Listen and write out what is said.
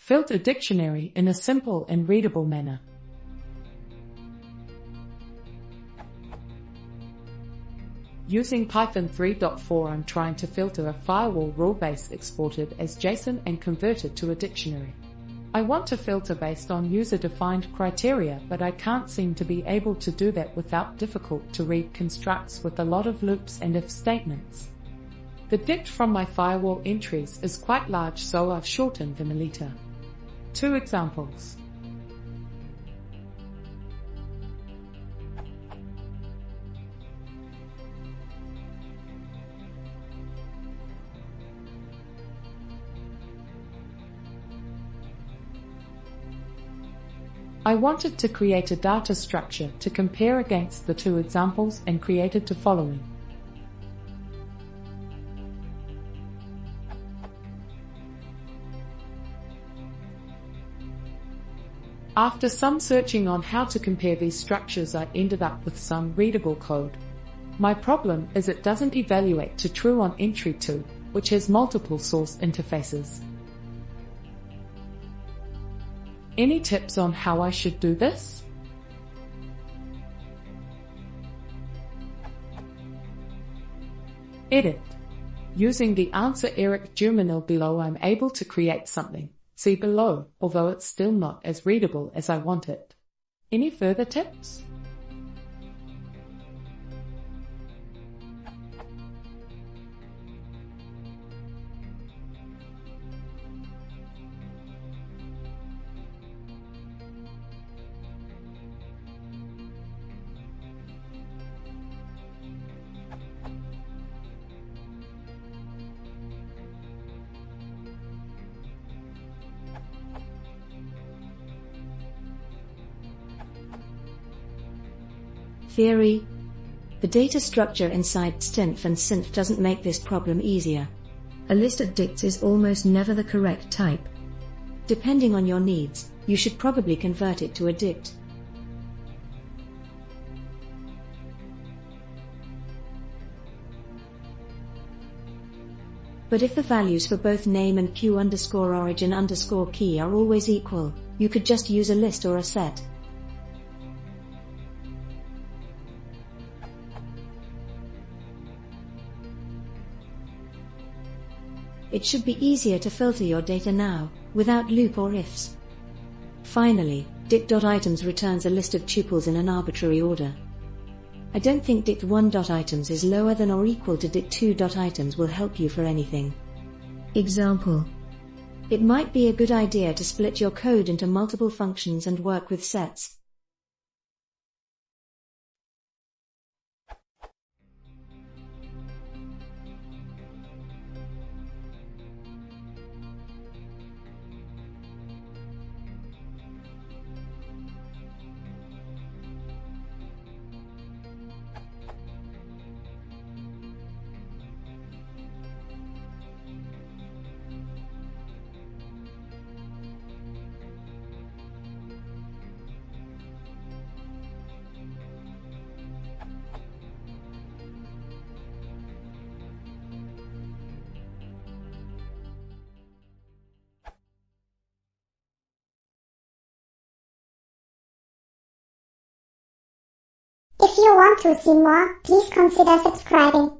Filter dictionary in a simple and readable manner. Using Python 3.4, I'm trying to filter a firewall rule base exported as JSON and convert it to a dictionary. I want to filter based on user-defined criteria, but I can't seem to be able to do that without difficult-to-read constructs with a lot of loops and if statements. The dict from my firewall entries is quite large, so I've shortened them a little. 2 examples. I wanted to create a data structure to compare against the 2 examples and created the following. After some searching on how to compare these structures, I ended up with some readable code. My problem is it doesn't evaluate to true on entry 2, which has multiple source interfaces. Any tips on how I should do this? Edit. Using the answer Eric Jumanil below, I'm able to create something. See below, although it's still not as readable as I want it. Any further tips? Theory. The data structure inside stnf and synf doesn't make this problem easier. A list of dicts is almost never the correct type. Depending on your needs, you should probably convert it to a dict. But if the values for both name and q_origin_key are always equal, you could just use a list or a set. It should be easier to filter your data now, without loop or ifs. Finally, dict.items returns a list of tuples in an arbitrary order. I don't think dict1.items is lower than or equal to dict2.items will help you for anything. Example. It might be a good idea to split your code into multiple functions and work with sets. If you want to see more, please consider subscribing.